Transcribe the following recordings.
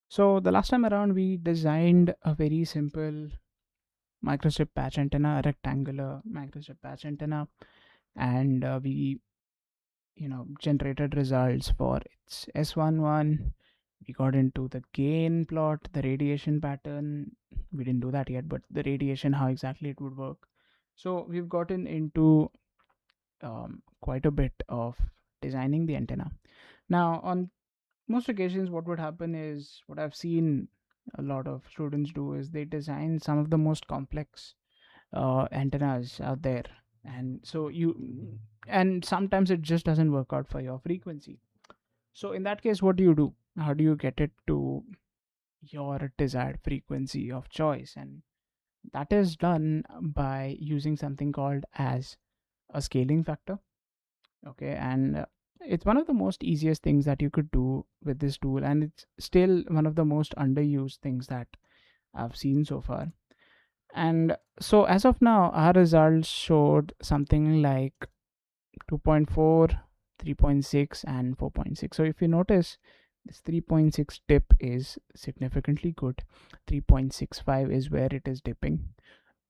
So the last time around, we designed a very simple microstrip patch antenna, a rectangular microstrip patch antenna, and we, generated results for its S11. We got into the gain plot, the radiation pattern. We didn't do that yet, but the radiation, how exactly it would work. So we've gotten into quite a bit of designing the antenna. Now, on most occasions, what would happen is, what I've seen a lot of students do is they design some of the most complex antennas out there, and sometimes it just doesn't work out for your frequency. So in that case, what do? How do you get it to your desired frequency of choice? And that is done by using something called as a scaling factor. Okay, and it's one of the most easiest things that you could do with this tool, and it's still one of the most underused things that I've seen so far. And so as of now, our results showed something like 2.4, 3.6, and 4.6. So if you notice, this 3.6 dip is significantly good. 3.65 is where it is dipping,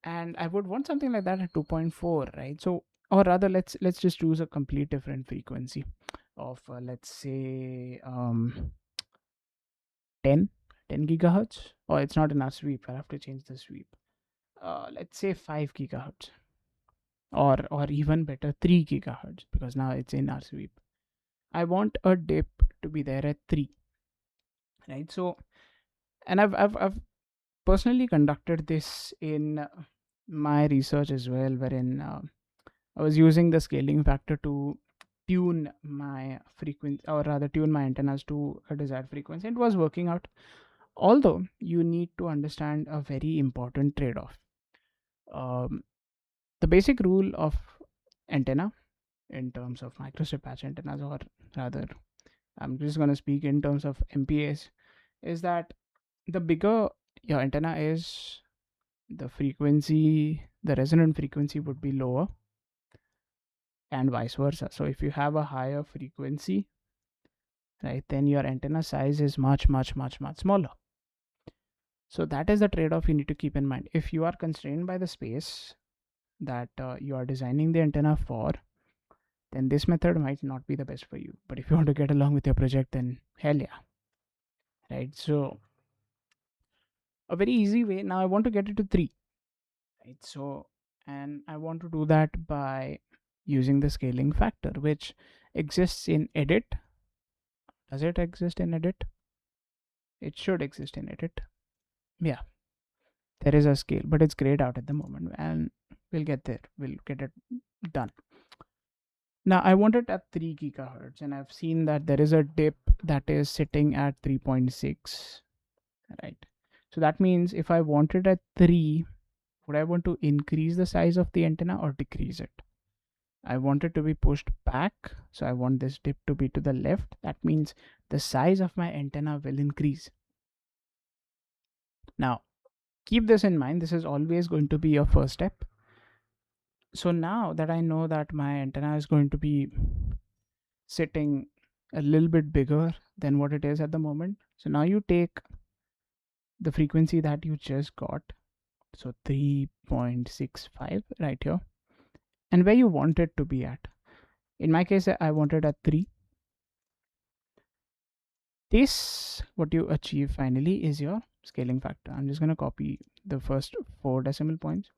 and I would want something like that at 2.4, right? So, or rather, let's just choose a complete different frequency of let's say 10 gigahertz. Oh, it's not in our sweep. I have to change the sweep. Let's say 5 gigahertz, or even better, 3 gigahertz, because now it's in our sweep. I want a dip to be there at 3, right? So, and I've personally conducted this in my research as well, wherein I was using the scaling factor to tune my frequency, or rather tune my antennas to a desired frequency. It was working out. Although you need to understand a very important trade-off. Um, the basic rule of antenna in terms of microstrip patch antennas, or rather, I'm just going to speak in terms of MPAs, is that the bigger your antenna is, the resonant frequency would be lower, and vice versa. So if you have a higher frequency, right, then your antenna size is much, much, much, much smaller. So that is the trade-off you need to keep in mind. If you are constrained by the space that you are designing the antenna for, then this method might not be the best for you. But if you want to get along with your project, then hell yeah, right? So a very easy way. Now I want to get it to 3, right? So, and I want to do that by using the scaling factor, which exists in edit. Does it exist in edit? It should exist in edit. Yeah, there is a scale, but it's grayed out at the moment, and we'll get there. We'll get it done. Now I want it at 3 gigahertz, and I've seen that there is a dip that is sitting at 3.6, right? So that means if I want it at 3, would I want to increase the size of the antenna or decrease it? I want it to be pushed back, so I want this dip to be to the left. That means the size of my antenna will increase. Now, keep this in mind. This is always going to be your first step. So now that I know that my antenna is going to be sitting a little bit bigger than what it is at the moment, so now you take the frequency that you just got, so 3.65 right here, and where you want it to be at. In my case, I want it at 3. This, what you achieve finally, is your scaling factor. I'm just going to copy the first 4 decimal points,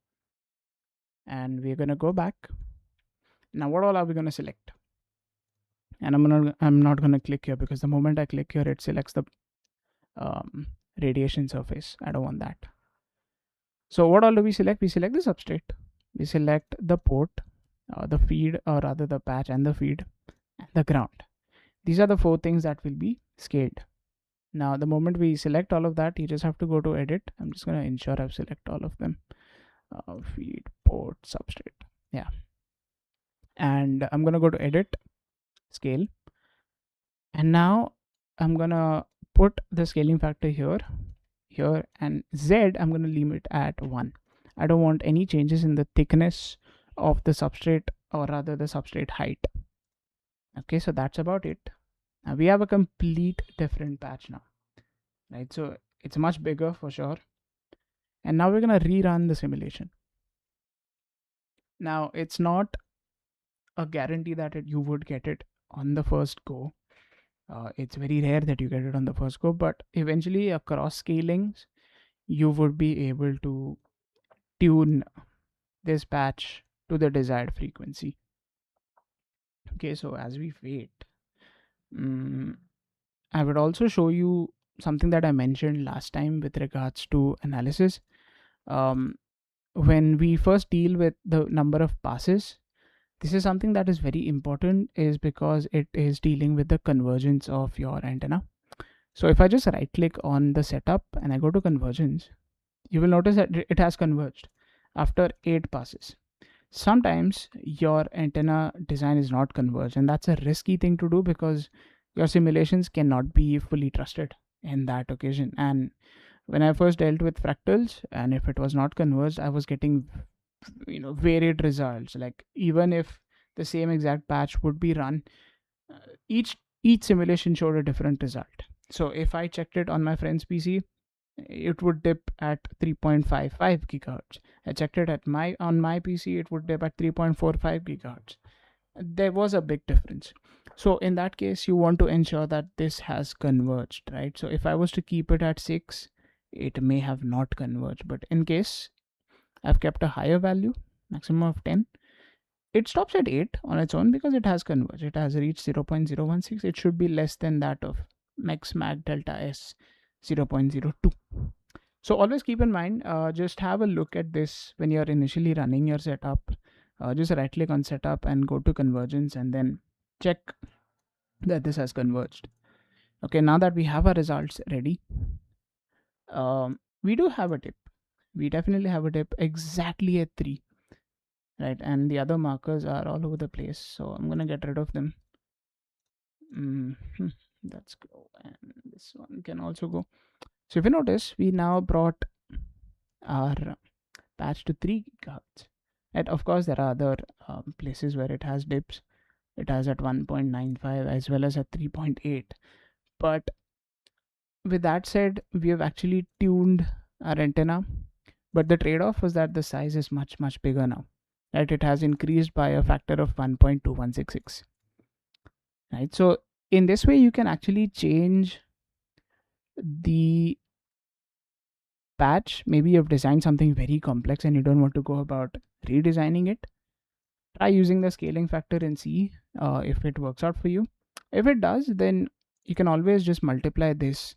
and we're going to go back. Now what all are we going to select? And I'm not going to click here, because the moment I click here, it selects the radiation surface. I don't want that. So what all do we select? We select the substrate, we select the port, the feed, or rather the patch and the feed, and the ground. These are the 4 things that will be scaled. Now the moment we select all of that, you just have to go to edit. I'm just going to ensure I've select all of them. Feed, port, substrate. Yeah. And I'm going to go to edit, scale. And now I'm going to put the scaling factor here, and Z, I'm going to leave it at 1. I don't want any changes in the thickness of the substrate, or rather the substrate height. Okay, so that's about it. Now we have a complete different patch now. right? So it's much bigger for sure. And now we're going to rerun the simulation. Now it's not a guarantee that you would get it on the first go. It's very rare that you get it on the first go, but eventually across scalings, you would be able to tune this patch to the desired frequency. Okay, so as we wait, I would also show you something that I mentioned last time with regards to analysis. When we first deal with the number of passes, this is something that is very important, is because it is dealing with the convergence of your antenna. So if I just right click on the setup and I go to convergence, you will notice that it has converged after 8 passes. Sometimes your antenna design is not converged, and that's a risky thing to do because your simulations cannot be fully trusted in that occasion. And when I first dealt with fractals, and if it was not converged, I was getting varied results. Like even if the same exact patch would be run, each simulation showed a different result. So if I checked it on my friend's PC, it would dip at 3.55 gigahertz. I checked it on my PC, it would dip at 3.45 gigahertz. There was a big difference. So in that case, you want to ensure that this has converged, right? So if I was to keep it at 6, it may have not converged, but in case I've kept a higher value, maximum of 10, it stops at 8 on its own because it has converged. It has reached 0.016. It should be less than that of max mag delta S 0.02. So always keep in mind, just have a look at this when you're initially running your setup. Just right click on setup and go to convergence and then check that this has converged. Okay, now that we have our results ready, we do have a dip. We definitely have a dip exactly at 3, right? And the other markers are all over the place, so I'm gonna get rid of them. Let's go, and this one can also go. So if you notice, we now brought our patch to 3 gigahertz. And of course, there are other places where it has dips. It has at 1.95 as well as at 3.8. But with that said, we have actually tuned our antenna. But the trade-off was that the size is much, much bigger now. Right? It has increased by a factor of 1.2166. Right? So in this way, you can actually change the patch. Maybe you've designed something very complex and you don't want to go about redesigning it. Try using the scaling factor and see if it works out for you. If it does, then you can always just multiply this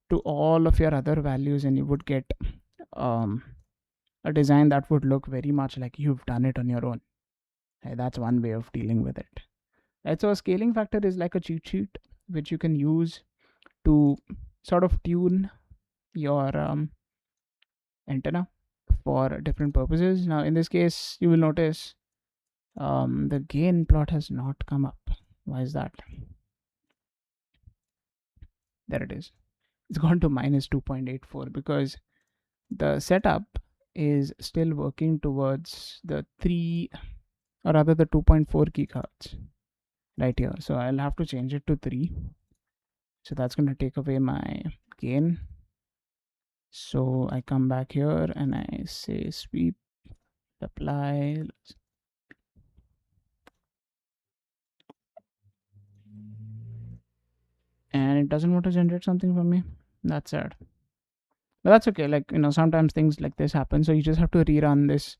to all of your other values and you would get a design that would look very much like you've done it on your own. That's one way of dealing with it. So a scaling factor is like a cheat sheet which you can use to sort of tune your antenna for different purposes. Now in this case, you will notice the gain plot has not come up. Why is that? There it is. It's gone to minus 2.84 because the setup is still working towards the 3 or rather the 2.4 gigahertz right here. So I'll have to change it to 3. So that's going to take away my gain. So I come back here and I say sweep, apply. And it doesn't want to generate something for me. That's sad. But that's okay. Like, sometimes things like this happen. So you just have to rerun this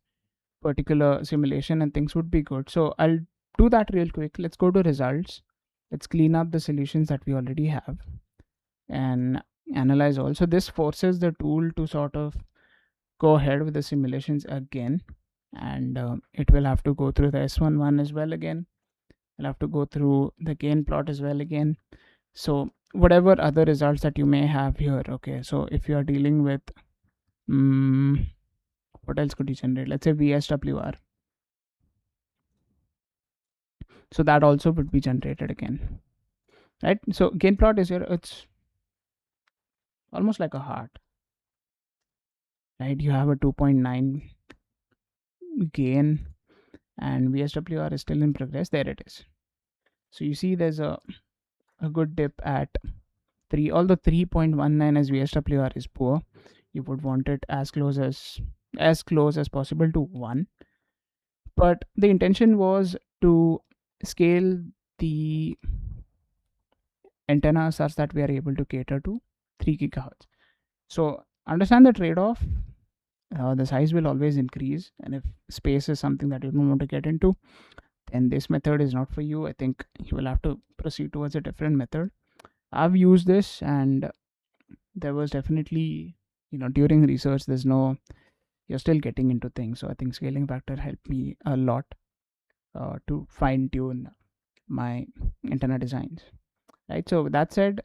particular simulation and things would be good. So I'll do that real quick. Let's go to results. Let's clean up the solutions that we already have and analyze all. So this forces the tool to sort of go ahead with the simulations again. And it will have to go through the S11 as well again. I'll have to go through the gain plot as well again. So whatever other results that you may have here. Okay, so if you are dealing with what else could you generate? Let's say VSWR. So that also would be generated again, right? So gain plot is here. It's almost like a heart, right? You have a 2.9 gain and VSWR is still in progress. There it is. So you see there's a good dip at although 3.19 as VSWR is poor, you would want it as close as possible to 1. But the intention was to scale the antenna such that we are able to cater to 3 gigahertz. So understand the trade-off. The size will always increase, and if space is something that you don't want to get into, then this method is not for you. I think you will have to proceed towards a different method. I've used this, and there was definitely, during research, you're still getting into things. So I think scaling factor helped me a lot to fine tune my antenna designs. Right. So with that said,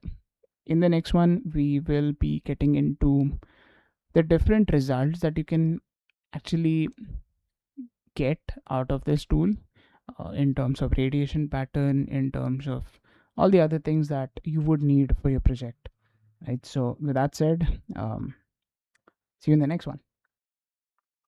in the next one, we will be getting into the different results that you can actually get out of this tool in terms of radiation pattern, in terms of all the other things that you would need for your project. Right. So with that said, see you in the next one.